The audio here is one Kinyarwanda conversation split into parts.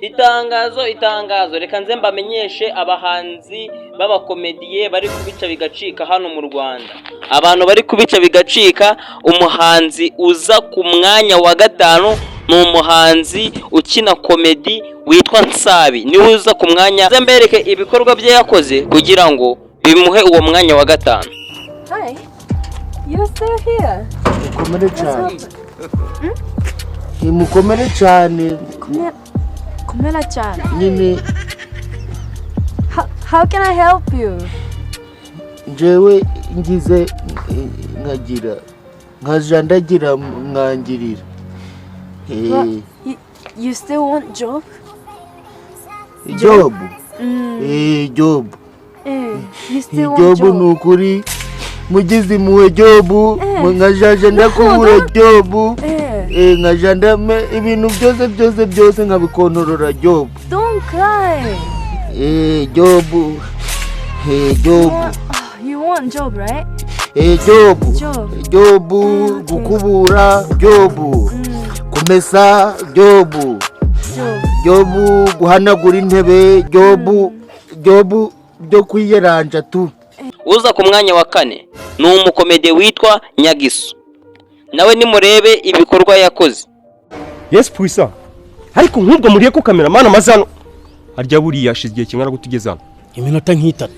Itangazo reka nze mbamenyeshe abahanzi b'abakomediye bari kubica bigacika hano mu Rwanda. Abantu bari kubica bigacika, umuhanzi uza ku mwanya wa gatanu ni umuhanzi ukina komedi witwa Nsabi, niwe uza ku mwanya. Nze mbereke ibikorwa bye yakoze kugira ngo bimuhe uwo mwanya wa gatanu. Hi, you're still here? Mukomere cyane. Mukomere cyane. Komera cyane. Nyine. How can I help you? Njyewe ngize nkagira nkajandagira mwangirira. You still want job? Job. Job. You still want job? Job nukuri mugize muwe job nkajaje ndakubura job. Nkajanda ibintu byose nkabikonorora job. Don't cry. Job. Job. You want job, right? Job. Gukubura job. Kumesa job. Job guhanagura intebe job byo kwiyeranja tu. Uza ku mwanya wa kane ni umukomede witwa Nyagiso, nawe nimurebe ibikorwa yakoze. Yes puisa, ariko nk'ubwo muriye ko cameraman amazano arya buriya ashigiye kingana gutugeza hano iminota nk'itatu,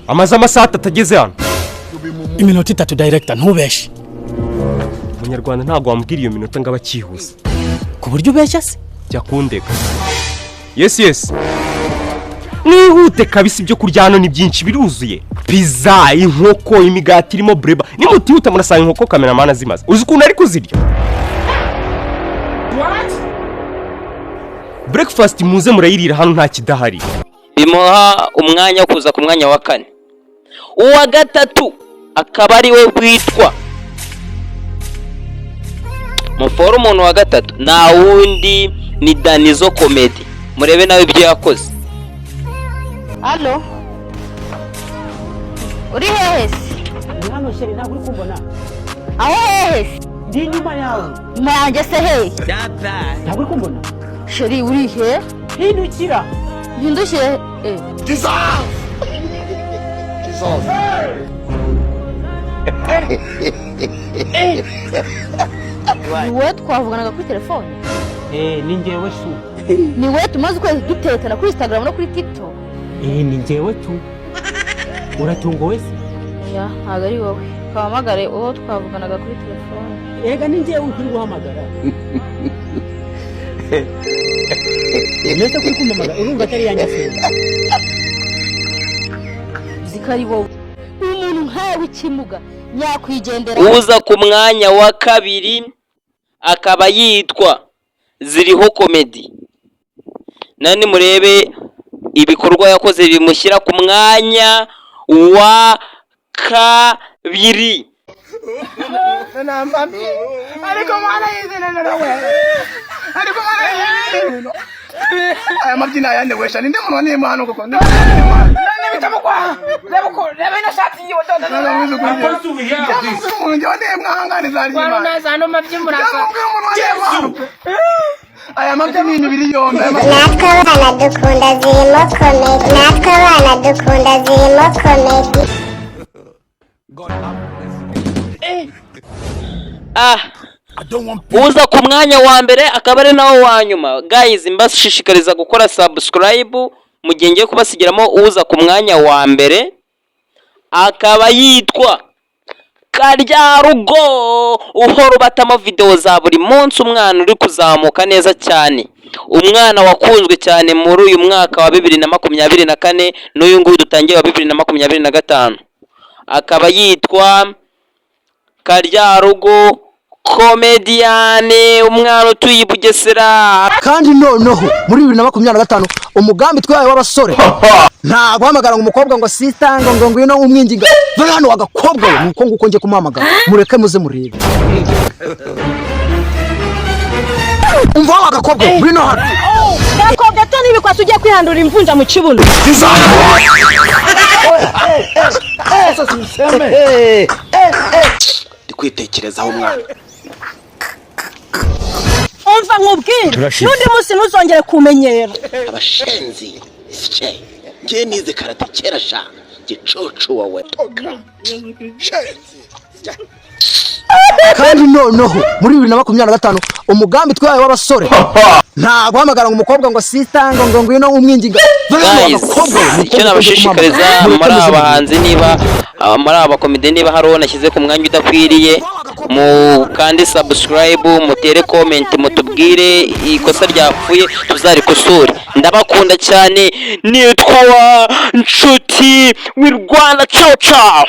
amaze amasaha atageze hano iminota 3 director ntubeshe. Umunyarwanda ntago wambwira iyo minota ngaba cyihuse ku buryo ubeshya se jya kundeka. Yes nihute kabisa, ibyo kurya hano ni byinshi biruzuye, pizza, inkoko, imigati irimo breba. Nimutihuta murasanga inkoko cameraman azimaze, uzi ukuntu ari kuzirya. What? Breakfast muze murayirira hano nta kidahari. Bimuha umwanya wo kuza ku mwanya wa kane. Uwa gatatu akaba ari we witwa muforo. Umuntu wa gatatu na wundi ni Danizo Comedy, murebe nawe ibyo yakoze. Allo, uri hehe se? Hano sheri ntabwo uri kumbona. Aho hehe se? Ndi nyuma yawe. Nyuma yanjye se hehe? Ntabwo uri kumbona. Sheri uri he? Hindukira. Hindukire. Jesus. Ni wowe twavuganaga kuri telefone? Ni njyewe shu. Ni wowe tumaze ukwezi dutetana kuri Instagram no kuri TikTok? Ni njyewe tu. Uratungowe se? Ya, ntabwo ari wowe. Kahamagare uwo twavuganaga kuri telefone. Ega ni njyewe uri guhamagara. Nese kuri kumamagara urumva atari yanjye se. Zikari wowe. Umuntu nkawe ikimuga nyakwigendera. Uza ku mwanya wa kabiri akaba yitwa Ziriho Comedy, nani murebe ibikorwa yakoze bimushyira ku mwanya wa kabiri. Ariko mwana yizene nawe. Ariko mwana aya mabyina yande wesha ninde muntu wani impano koko. Nane bitamukwa. Reba ino shati yiwe dodo. Nane umuntu njye wande mwahanganiza ari imana. Wana zano mabyimuraka. Aya mabyina ni biri yombe. Natwe abana dukunda Zirimo Comedy. Natwe abana dukunda Zirimo Comedy. Uza ku mwanya wa mbere akaba ari nawo wa nyuma. Guys, mbashishikariza gukora subscribe mu gihe ngiye kubasigiramo uza ku mwanya wa mbere akaba yitwa Karyarugo, uhora ubatamo video za buri munsi. Umwana uri kuzamuka neza cyane, umwana wakunzwe cyane muri uyu mwaka wa 2024 n'uyu nguyu dutangiye wa 2025. Akaba yitwa Karyarugo Komediane, umwana utuye Bugesera. Kandi noneho muri 2025 umugambi twaye w'abasore nta guhamagara ngo umukobwa ngo sitanga ngo ngwino umwingiga dore hano wagakobwa nuko nguko ngiye kumuhamagara mureke muze murebe. Umva wagakobwa ngwino hano. Gakobwa to nibikwasi ugiye kwihandura imvunja mu kibuno. Ndikwitekerezaho umwana. umva nkubwire n'undi munsi ntuzongere kumenyera abashenzi njye nize karate kera sha gicucu wowe kandi noneho muri 2025 umugambi twaye w'abasore nta guhamagara ngo umukobwa ngo sitanga ngo ngwino umwinginga icyo nabashishikariza muri abahanzi niba muri abakomedi niba hari uwo nashyize ku mwanya udakwiriye mu kandi subscribe mutere comment mutubwire ikosa ryapfuye tuzarikosore ndabakunda cyane nitwa Nshuti w'Irwana ciao ciao